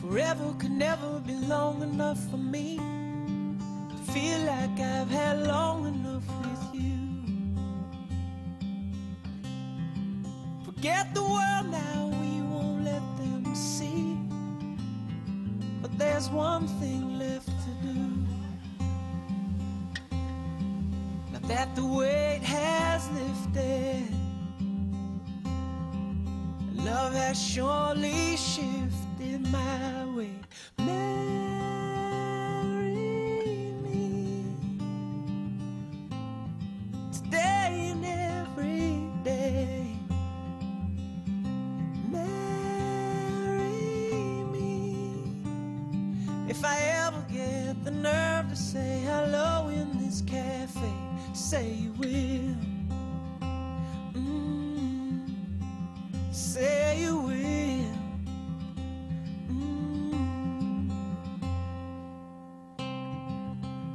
Forever could never be long enough for me to feel like I've had long enough with you. Forget the world now, we won't let them see. But there's one thing left to do. Now that the weight has lifted, love has surely shifted my way. Marry me today and every day. Marry me if I ever get the nerve to say hello in this cafe. Say you will. Say you will.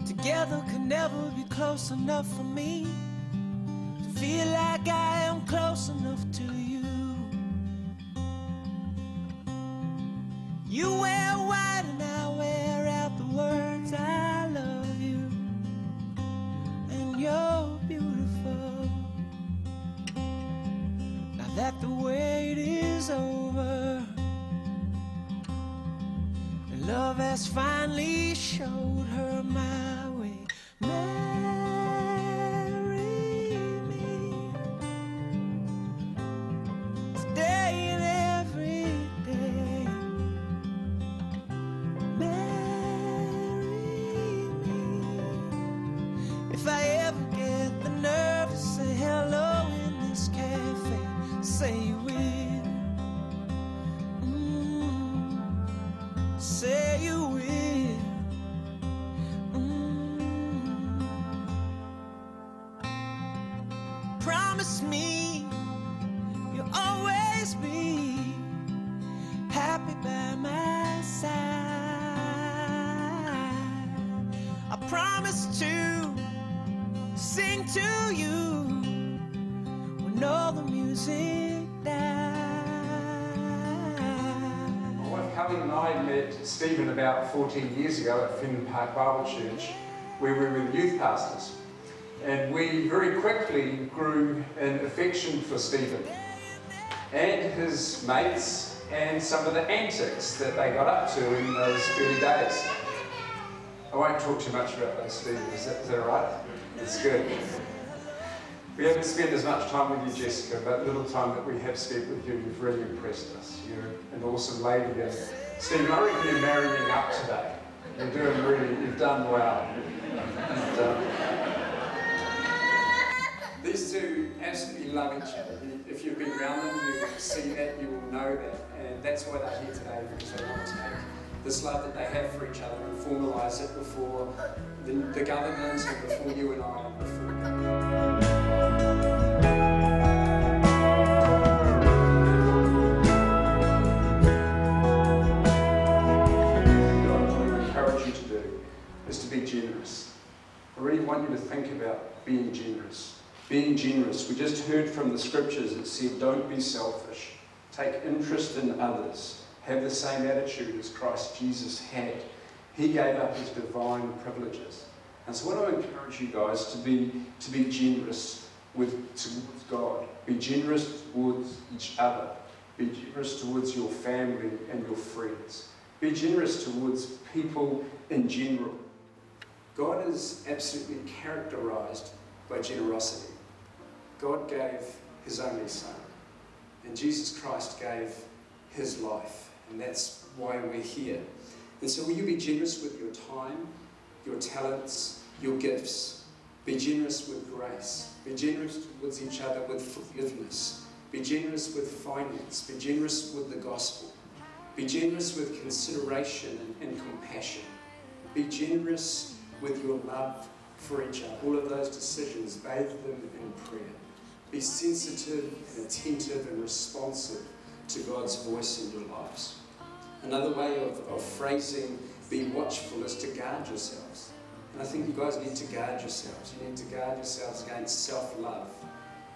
Together could never be close enough for me to feel like I am close enough to you. You wear white and I wear out the words I love you, and you're beautiful. Now that the wait is over and love has finally showed her my way. Marry me today and every day. Marry me if I ever get the nerve to say hello in this cafe. Say you will. Say you will. Promise me you'll always be happy by my side. I promise to sing to you when all the music dies. My wife Colleen and I met Stephen about 14 years ago at Finn Park Bible Church, where we were the youth pastors. And we very quickly grew in affection for Stephen and his mates and some of the antics that they got up to in those early days. I won't talk too much about those, Stephen. Is that all right? It's good. We haven't spent as much time with you, Jessica, but little time that we have spent with you, you've really impressed us. You're an awesome lady. And Stephen, I reckon you're marrying up today. You're doing really, you've done well. And, these two absolutely love each other. If you've been around them, you will see that, you will know that. And that's why they're here today, because they want to take this love that they have for each other and formalise it before the government and before you and I and before God. What I want to encourage you to do is to be generous. I really want you to think about being generous. Being generous. We just heard from the scriptures, it said, don't be selfish. Take interest in others. Have the same attitude as Christ Jesus had. He gave up his divine privileges. And so I want to encourage you guys to be generous towards God. Be generous towards each other. Be generous towards your family and your friends. Be generous towards people in general. God is absolutely characterized by generosity. God gave his only son, and Jesus Christ gave his life, and that's why we're here. And so will you be generous with your time, your talents, your gifts? Be generous with grace. Be generous towards each other with forgiveness. Be generous with finance. Be generous with the gospel. Be generous with consideration and compassion. Be generous with your love for each other. All of those decisions, bathe them in prayer. Be sensitive and attentive and responsive to God's voice in your lives. Another way of phrasing be watchful is to guard yourselves. And I think you guys need to guard yourselves. You need to guard yourselves against self-love,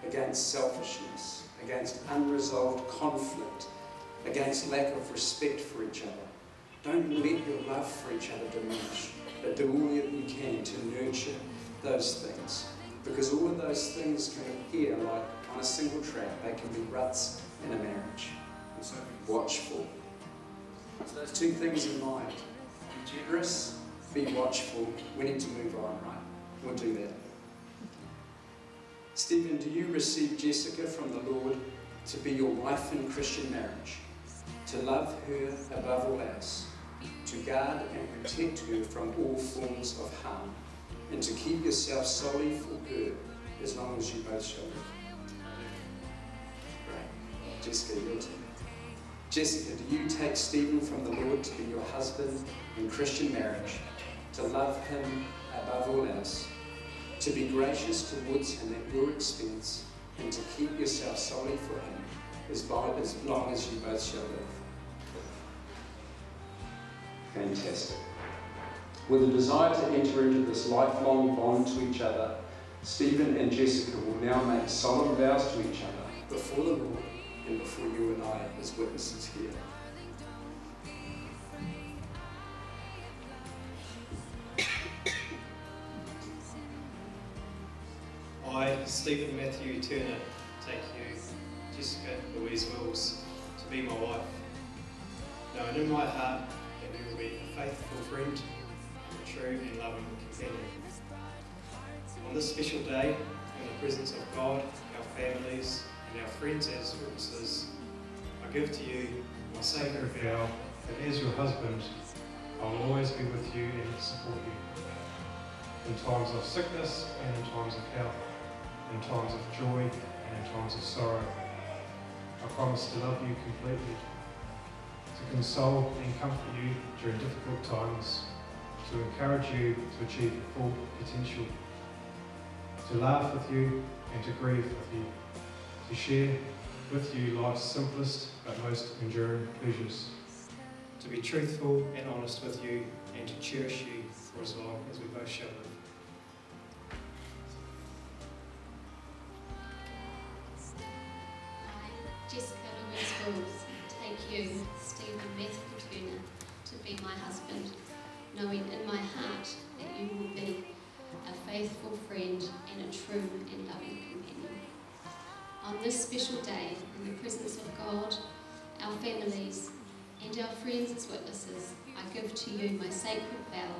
against selfishness, against unresolved conflict, against lack of respect for each other. Don't let your love for each other diminish, but do all that you can to nurture those things. Because all of those things can appear like on a single track. They can be ruts in a marriage. And so be watchful. So those two things in mind. Be generous, be watchful. We need to move on, right? We'll do that. Stephen, do you receive Jessica from the Lord to be your wife in Christian marriage, to love her above all else, to guard and protect her from all forms of harm, and to keep yourself solely for her as long as you both shall live? Great. Jessica, your turn. Jessica, do you take Stephen from the Lord to be your husband in Christian marriage, to love him above all else, to be gracious towards him at your expense, and to keep yourself solely for him as long as you both shall live? Fantastic. With a desire to enter into this lifelong bond to each other, Stephen and Jessica will now make solemn vows to each other before the Lord and before you and I as witnesses here. I, Stephen Matthew Turner, take you, Jessica Louise Wills, to be my wife, knowing in my heart that we will be a faithful friend, a true and loving companion. On this special day, in the presence of God, our families, and our friends as witnesses, I give to you my sacred vow that as your husband, I will always be with you and support you, in times of sickness and in times of health, in times of joy and in times of sorrow. I promise to love you completely, to console and comfort you during difficult times, to encourage you to achieve your full potential, to laugh with you and to grieve with you, to share with you life's simplest but most enduring pleasures, to be truthful and honest with you and to cherish you for as long as we both shall live. Jessica Louise Wills, take you, Stephen Matthew Turner, to be my husband, knowing in my heart that you will be a faithful friend and a true and loving companion. On this special day, in the presence of God, our families, and our friends as witnesses, I give to you my sacred vow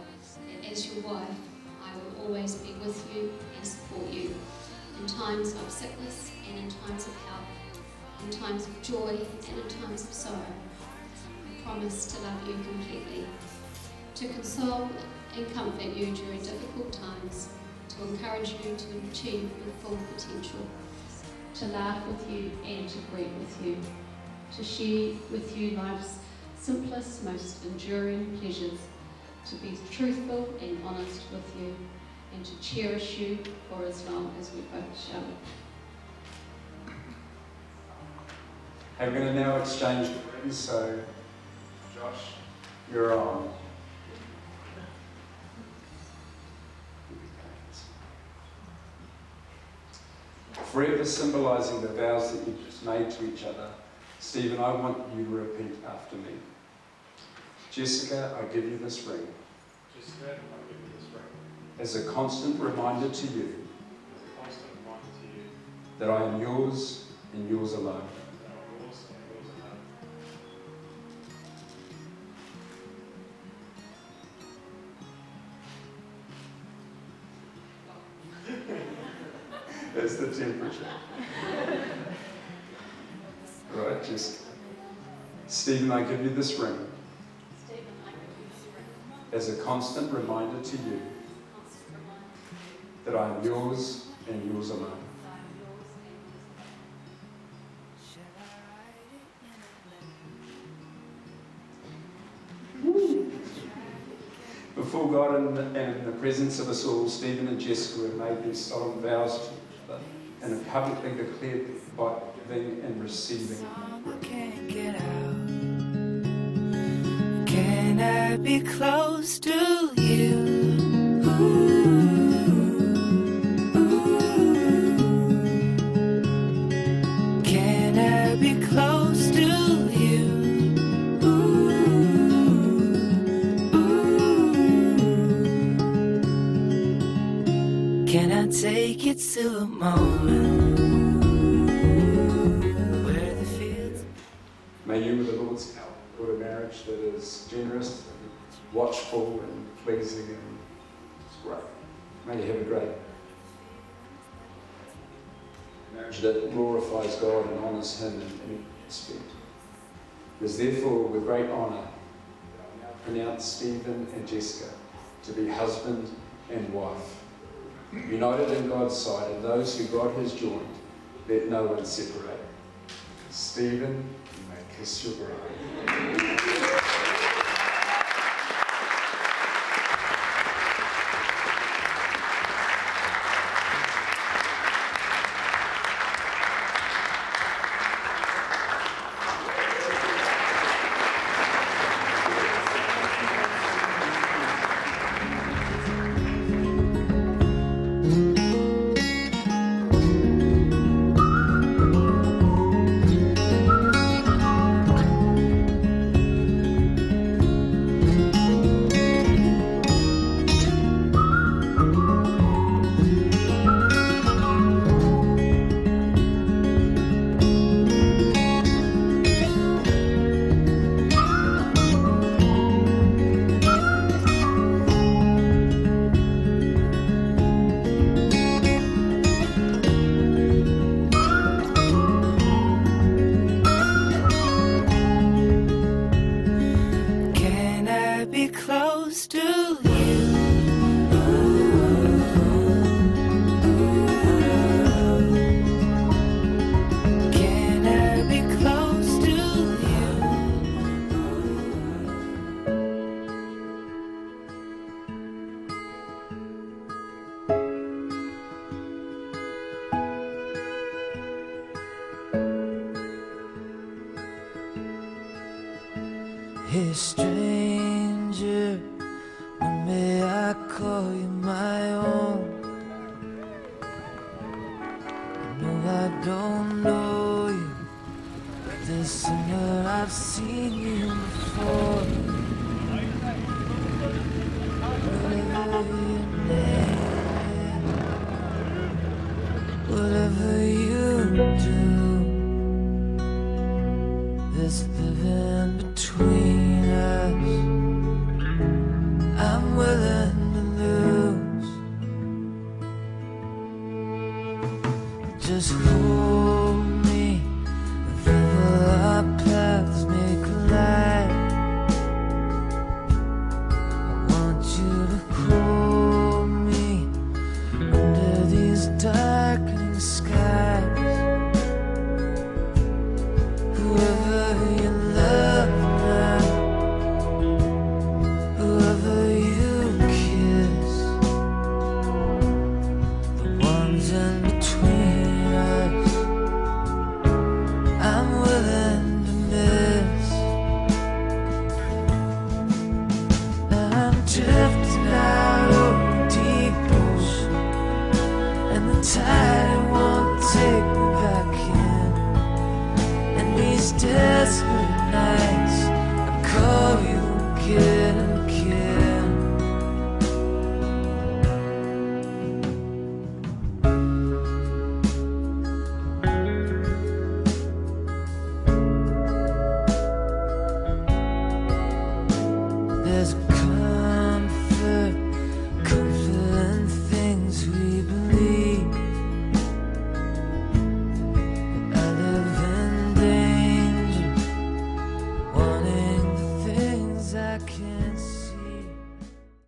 that as your wife, I will always be with you and support you in times of sickness and in times of health, in times of joy and in times of sorrow. I promise to love you completely, to console and comfort you during difficult times, to encourage you to achieve your full potential, to laugh with you and to grieve with you, to share with you life's simplest, most enduring pleasures, to be truthful and honest with you, and to cherish you for as long as we both shall live. Hey, we're going to now exchange the rings, so Josh, you're on. Forever symbolising the vows that you just made to each other, Stephen, I want you to repeat after me. Jessica, I give you this ring. Jessica, I give you this ring. As a constant reminder to you. That I am yours and yours alone. That's the temperature. Right, Jessica. Stephen, I give you this ring. Stephen, I give you this ring. As a constant reminder to you. That I am yours and yours alone. Before God and in the presence of us all, Stephen and Jessica have made these solemn vows to each other and have publicly declared by giving and receiving. Can't get out. Can I be close to you? Can I be close to you? silver moment where the fields. May you, with the Lord's help, build a marriage that is generous and watchful and pleasing and it's great. May you have a great marriage that glorifies God and honours Him in any aspect. It is therefore with great honour that I now pronounce Stephen and Jessica to be husband and wife, united in God's sight, and those who God has joined, let no one separate. Stephen, you may kiss your bride. Close to you. Can I be close to you? Hey, stranger, when may I call you my own? I know I don't know you, but this summer I've seen you before. Whatever your name, whatever you do, there's living between us. I'm willing to lose. Just hold me if ever our paths may collide. I want you to hold me under these darkening skies. Whoever you love now, whoever you kiss, the ones in between us, I'm willing to miss. Now I'm drifting out over a deep ocean, and the tide won't take me back in. And these desperate nights, I call you again and again. There's a